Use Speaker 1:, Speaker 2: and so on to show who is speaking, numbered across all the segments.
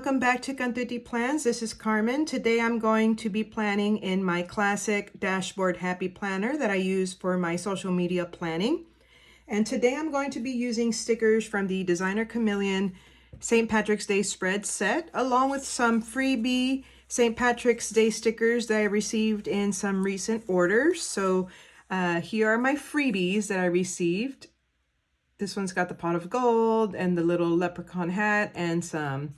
Speaker 1: welcome back to Cantuti Plans. This is Carmen. Today I'm going to be planning in my classic dashboard happy planner that I use for my social media planning. And today I'm going to be using stickers from the Designer Chameleon St. Patrick's Day spread set, along with some freebie St. Patrick's Day stickers that I received in some recent orders. So here are my freebies that I received. This one's got the pot of gold and the little leprechaun hat and some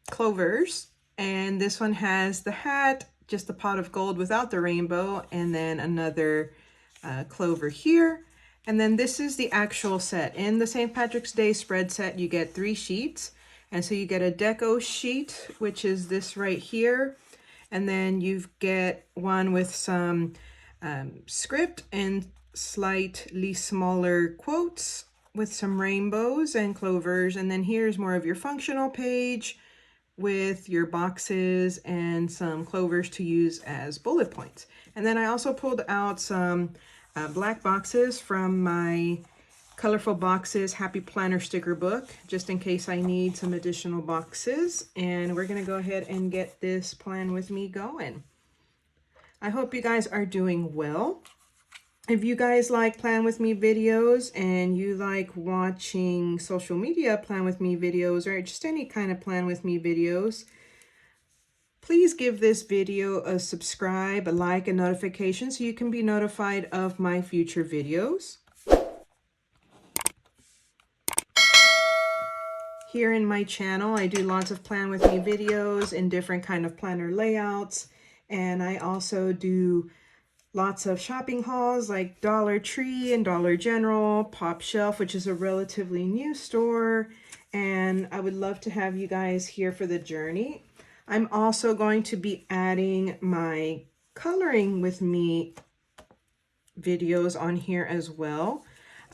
Speaker 1: clovers. And this one has the hat, just the pot of gold without the rainbow, and then another clover here. And then this is the actual set. In the St. Patrick's Day spread set, you get 3 sheets. And so you get a deco sheet, which is this right here. And then you get one with some script and slightly smaller quotes with some rainbows and clovers. And then here's more of your functional page with your boxes and some clovers to use as bullet points. And then I also pulled out some black boxes from my Colorful Boxes Happy Planner sticker book, just in case I need some additional boxes. And we're gonna go ahead and get this plan with me going. I hope you guys are doing well. If you guys like Plan With Me videos and you like watching social media Plan With Me videos or just any kind of Plan With Me videos, please give this video a subscribe, a like, and notification so you can be notified of my future videos. Here in my channel, I do lots of Plan With Me videos in different kind of planner layouts, and I also do lots of shopping hauls like Dollar Tree and Dollar General, Pop Shelf, which is a relatively new store, and I would love to have you guys here for the journey. I'm also going to be adding my Coloring With Me videos on here as well.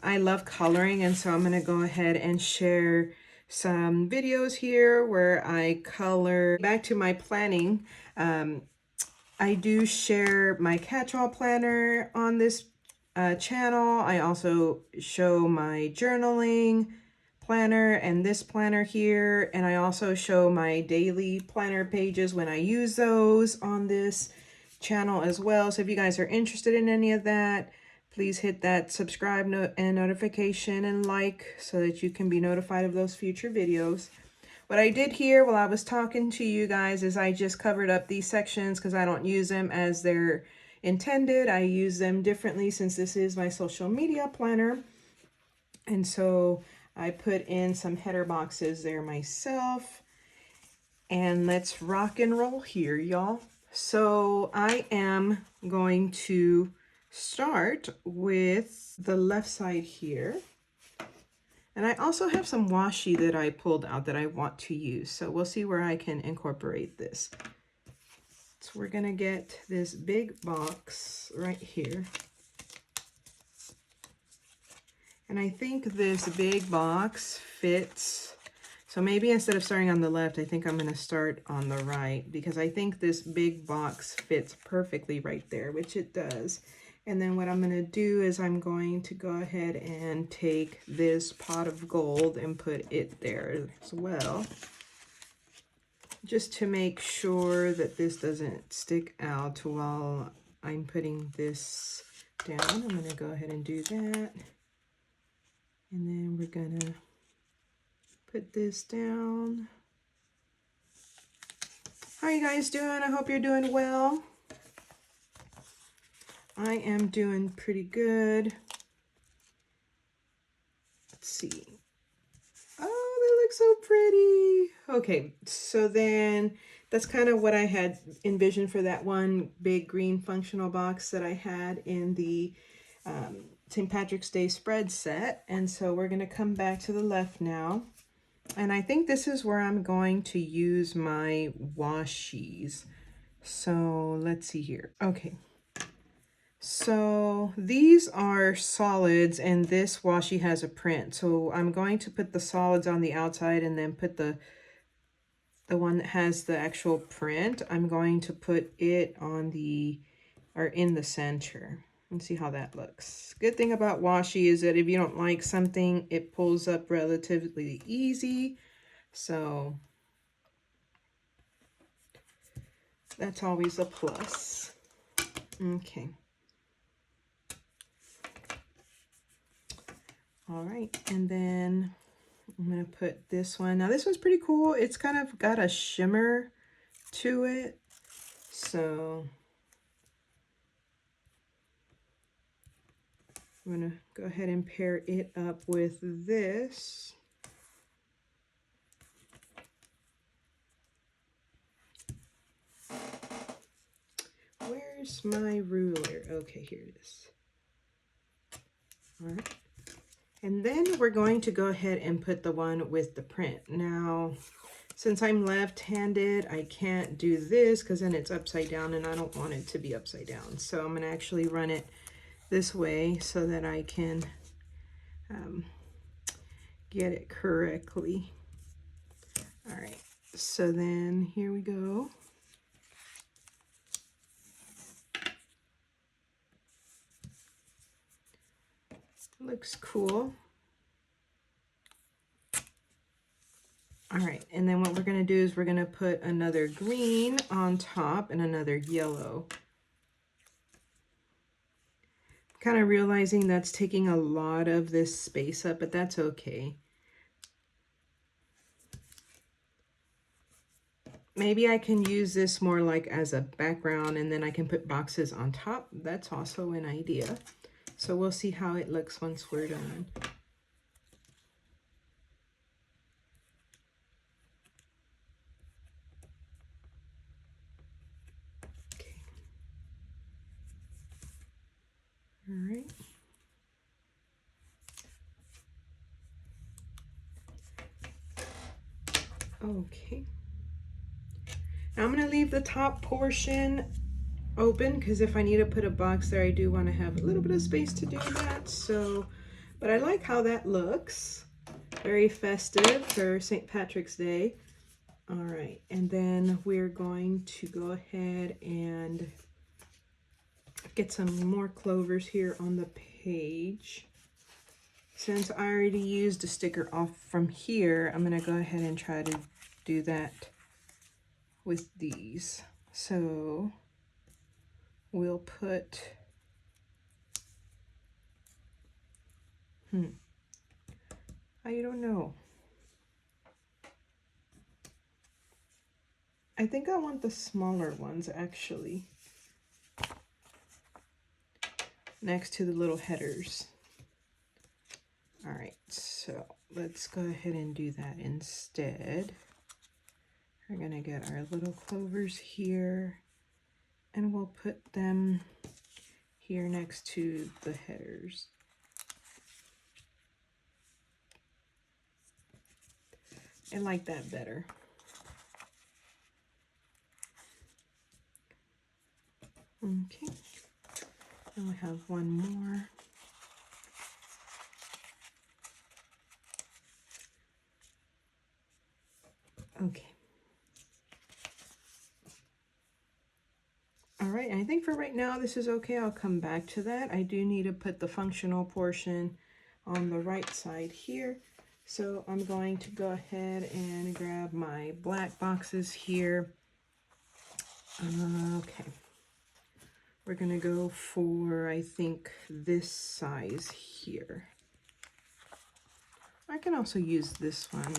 Speaker 1: I love coloring, and so I'm going to go ahead and share some videos here where I color. Back to my planning. I do share my catch-all planner on this channel. I also show my journaling planner and this planner here. And I also show my daily planner pages when I use those on this channel as well. So if you guys are interested in any of that, please hit that subscribe and notification and like so that you can be notified of those future videos. What I did here while I was talking to you guys is I just covered up these sections because I don't use them as they're intended. I use them differently since this is my social media planner. And so I put in some header boxes there myself. And let's rock and roll here, y'all. So I am going to start with the left side here. And I also have some washi that I pulled out that I want to use. So we'll see where I can incorporate this. So we're going to get this big box right here. And I think this big box fits. So maybe instead of starting on the left, I think I'm going to start on the right, because I think this big box fits perfectly right there, which it does. And then what I'm going to do is I'm going to go ahead and take this pot of gold and put it there as well, just to make sure that this doesn't stick out while I'm putting this down. I'm going to go ahead and do that. And then we're going to put this down. How are you guys doing? I hope you're doing well. I am doing pretty good. Let's see. Oh, they look so pretty. Okay, so then that's kind of what I had envisioned for that one big green functional box that I had in the St. Patrick's Day spread set. And so we're going to come back to the left now. And I think this is where I'm going to use my washies. So let's see here. Okay. So these are solids and this washi has a print. So I'm going to put the solids on the outside and then put the one that has the actual print. I'm going to put it on the, or in the center. Let's see how that looks. Good thing about washi is that if you don't like something, it pulls up relatively easy. So That's always a plus. Okay. All right, and then I'm gonna put this one. Now this one's pretty cool. It's kind of got a shimmer to it. So I'm gonna go ahead and pair it up with this. Where's my ruler? Okay, here it is. All right. And then we're going to go ahead and put the one with the print. Now, since I'm left-handed, I can't do this because then it's upside down and I don't want it to be upside down. So I'm gonna actually run it this way so that I can get it correctly. All right, so then here we go. Looks cool. All right, and then what we're gonna do is we're gonna put another green on top and another yellow. Kind of realizing that's taking a lot of this space up, but that's okay. Maybe I can use this more like as a background and then I can put boxes on top. That's also an idea. So we'll see how it looks once we're done. Okay. All right. Okay. Now I'm going to leave the top portion open because if I need to put a box there, I do want to have a little bit of space to do that. So, but I like how that looks. Very festive for St. Patrick's Day. All right, and then we're going to go ahead and get some more clovers here on the page. Since I already used a sticker off from here, I'm gonna go ahead and try to do that with these. So we'll put, I don't know. I think I want the smaller ones actually, next to the little headers. All right, so let's go ahead and do that instead. We're gonna get our little clovers here and we'll put them here next to the headers. I like that better. Okay, and we have one more. Okay. All right, I think for right now this is okay. I'll come back to that. I do need to put the functional portion on the right side here. So I'm going to go ahead and grab my black boxes here. Okay. We're gonna go for, I think, this size here. I can also use this one.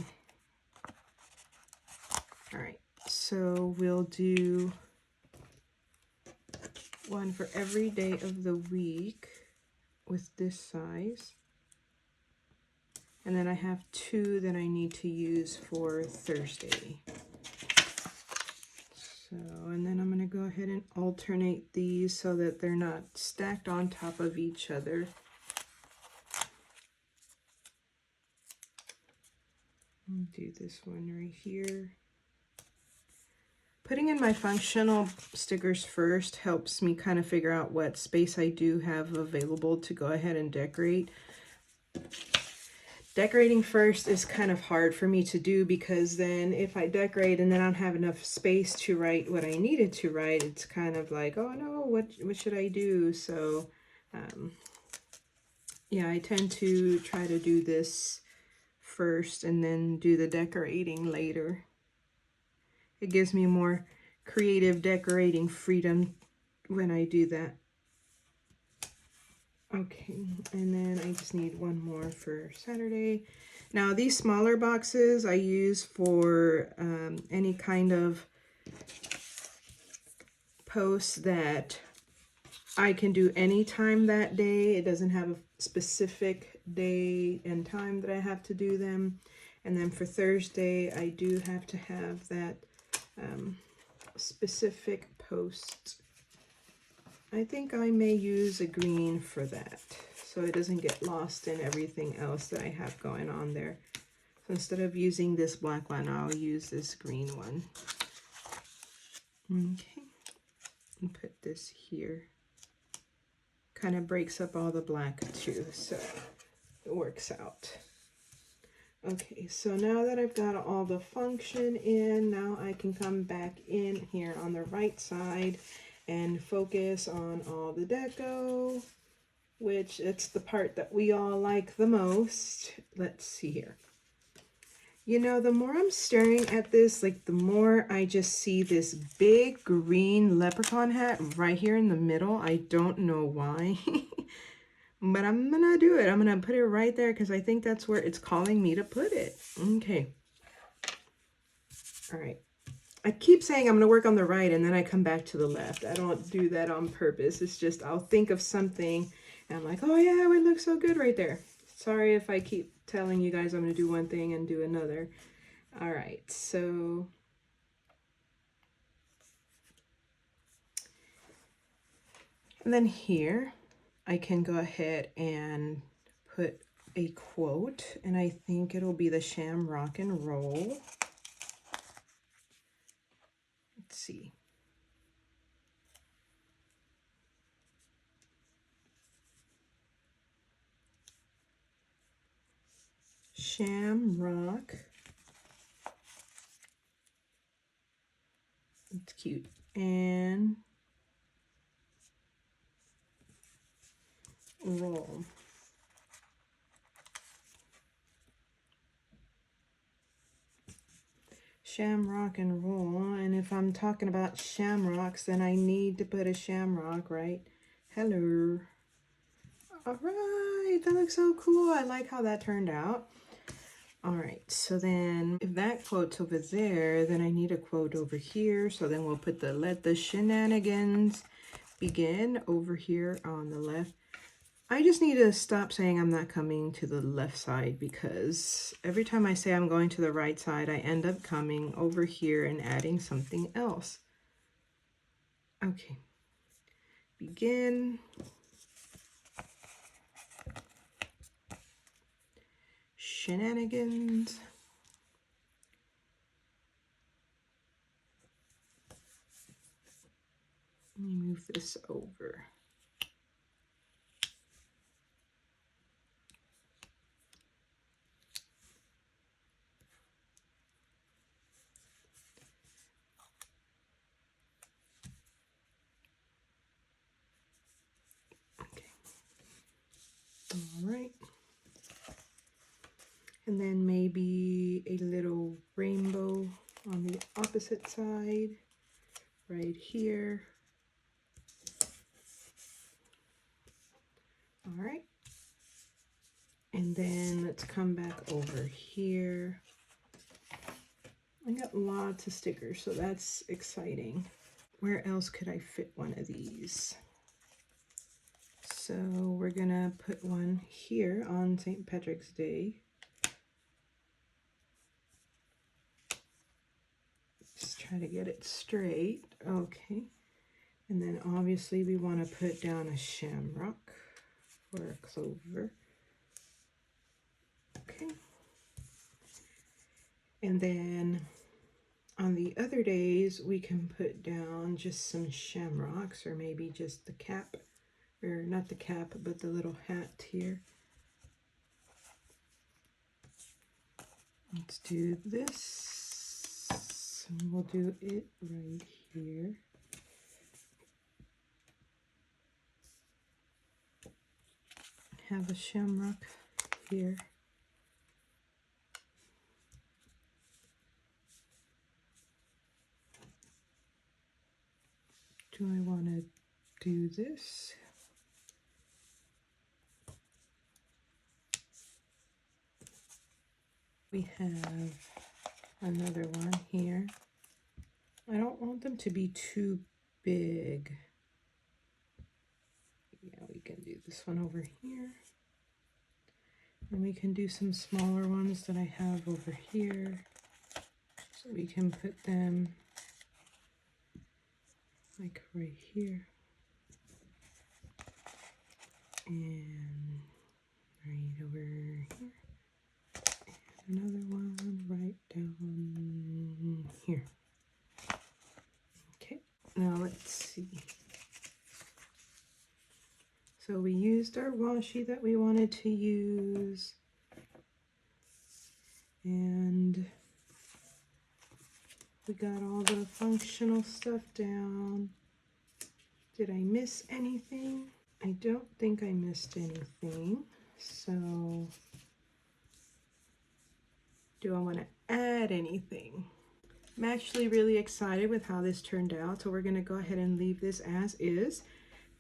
Speaker 1: All right, so we'll do one for every day of the week with this size. And then I have two that I need to use for Thursday. So, and then I'm gonna go ahead and alternate these so that they're not stacked on top of each other. I'll do this one right here. Putting in my functional stickers first helps me kind of figure out what space I do have available to go ahead and decorate. Decorating first is kind of hard for me to do because then if I decorate and then I don't have enough space to write what I needed to write, it's kind of like, oh no, what should I do? So yeah, I tend to try to do this first and then do the decorating later. It gives me more creative decorating freedom when I do that. Okay, and then I just need one more for Saturday. Now these smaller boxes I use for any kind of posts that I can do anytime that day. It doesn't have a specific day and time that I have to do them. And then for Thursday, I do have to have that specific post. I think I may use a green for that, so it doesn't get lost in everything else that I have going on there. So instead of using this black one, I'll use this green one. Okay, and put this here. Kind of breaks up all the black too, so it works out. Okay, so now that I've got all the function in, now I can come back in here on the right side and focus on all the deco, which it's the part that we all like the most. Let's see here. You know, the more I'm staring at this, like the more I just see this big green leprechaun hat right here in the middle. I don't know why, but I'm gonna do it. I'm gonna put it right there because I think that's where it's calling me to put it. Okay. All right. I keep saying I'm going to work on the right and then I come back to the left. I don't do that on purpose. It's just I'll think of something and I'm like, oh yeah, it would look so good right there. Sorry if I keep telling you guys I'm going to do one thing and do another. All right, so and then here I can go ahead and put a quote, and I think it'll be the Shamrock and Roll. Let's see. Shamrock. It's cute. And roll. Shamrock and roll. And if I'm talking about shamrocks, then I need to put a shamrock, right? Hello. All right, that looks so cool. I like how that turned out. All right, so then if that quote's over there, then I need a quote over here. So then we'll put the let the shenanigans begin over here on the left. I just need to stop saying I'm not coming to the left side, because every time I say I'm going to the right side, I end up coming over here and adding something else. Okay, begin. Shenanigans. Let me move this over. Okay. All right. And then maybe a little rainbow on the opposite side, right here. All right. And then let's come back over here. I got lots of stickers, so that's exciting. Where else could I fit one of these? So we're gonna put one here on St. Patrick's Day. Just try to get it straight. Okay. And then obviously we want to put down a shamrock or a clover. Okay. And then on the other days, we can put down just some shamrocks, or maybe just the cap, or not the cap, but the little hat here. Let's do this. We'll do it right here. Have a shamrock here. Do I want to do this? We have another one here. I don't want them to be too big. Yeah, we can do this one over here. And we can do some smaller ones that I have over here. So we can put them like right here. And right over here. And another one right down here. Okay, now let's see. So we used our washi that we wanted to use. And we got all the functional stuff down. Did I miss anything? I don't think I missed anything. So do I want to add anything? I'm actually really excited with how this turned out. So we're going to go ahead and leave this as is.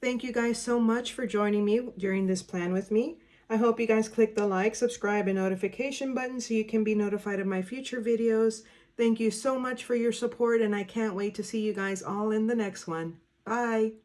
Speaker 1: Thank you guys so much for joining me during this plan with me. I hope you guys click the like, subscribe, and notification button so you can be notified of my future videos. Thank you so much for your support, and I can't wait to see you guys all in the next one. Bye!